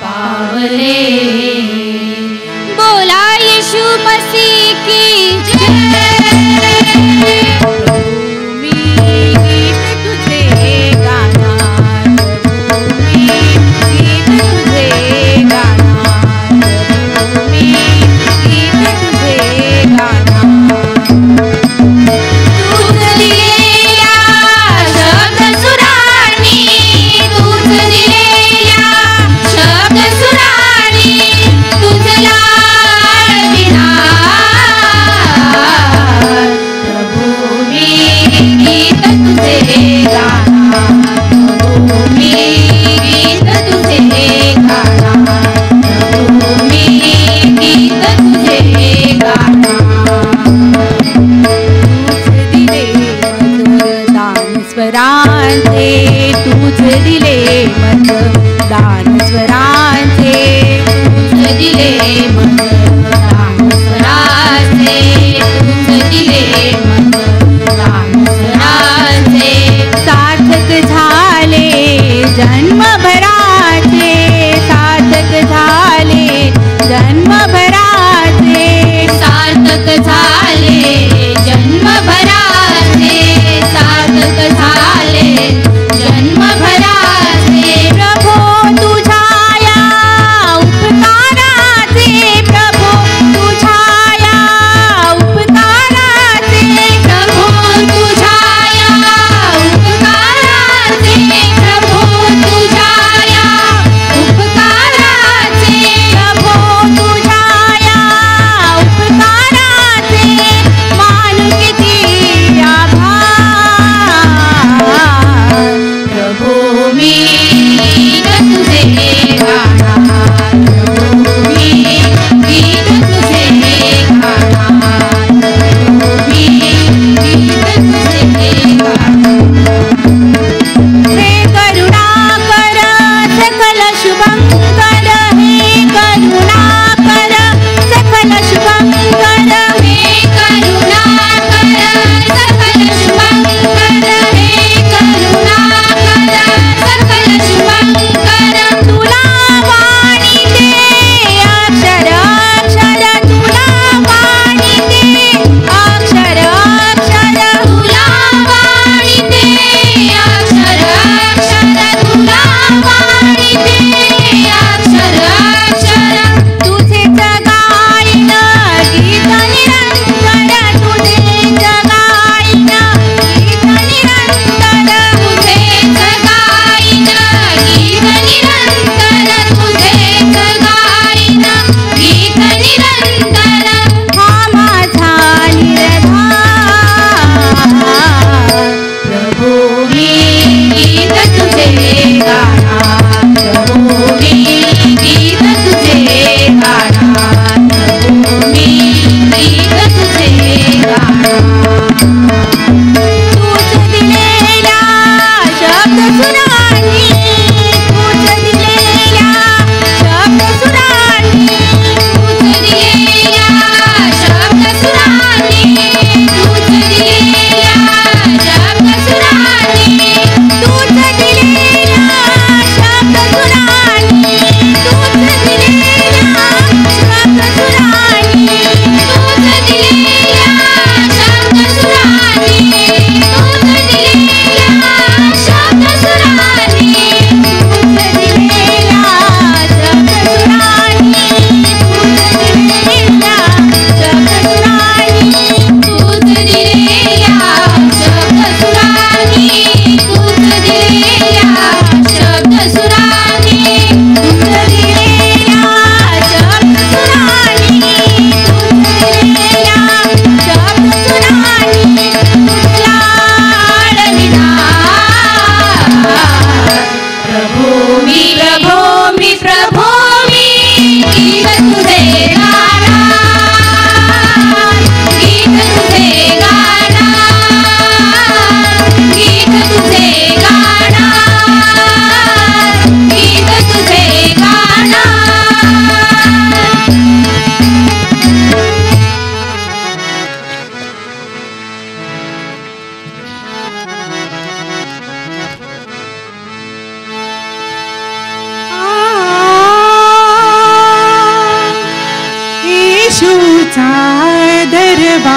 पावले। बोला यीशु मसीह की जय। मी गीत तुझे गाणार, मी गीत तुझे गाणार, मी गीत तुझे गाणार। तूच दिलेल्या शब्द सुराणी, तूच दिलेल्या शब्द सुराणी, तुझ लाड विणार। प्रभू मी गीत तुझे गाणार, प्रभू मी गीत तुझे गाणार, प्रभू मी गीत तुझे गाणार। तूच दिले मतदान स्वरांचे, तूच दिले मतदान स्वरांचे, तूच दिले मतदान स्वराचे, तूच दिले मतदान स्वराचे। सार्थक झाले जन्मभराचे, सार्थक झाले जन्मभराचे, सार्थक झाले जन्मभराचे, सार्थक झाले जन्मभराचे। प्रभो तुझ्या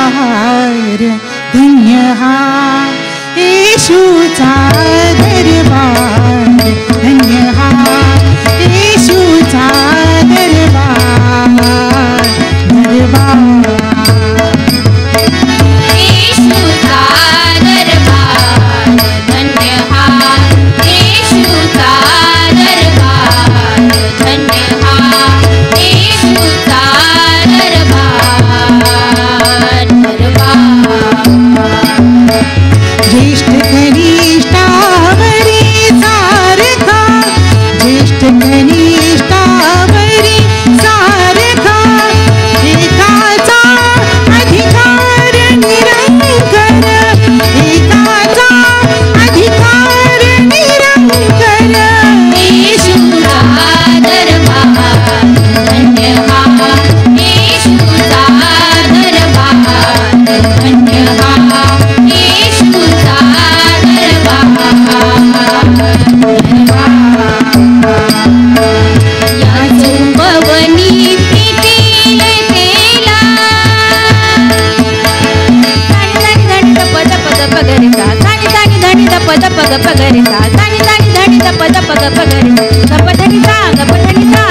दरबार धन्य हा येशूचा दरबार धन्य हा येशूचा दरबार दरबार येशूचा दरबार धन्य हा येशूचा दरबार धन्य हा येशूचा दरबार ज्येष्ठ कनिष्ठावरी सारखा ज्येष्ठ कनिष्ठावरी सारखा एकाचा अधिकार निरंकर एकाचा अधिकार निरंकर येशूचा दरबार धन्य हा येशूचा दरबार धन्य हा येशूचा दरबार या चुंबवनी प्रीतील तेला सानी सानी धनी ध पद पग पगरिसा सानी सानी धनी ध पद पग पगरिसा सानी सानी धनी ध पद पग पगरिसा गप धनी सा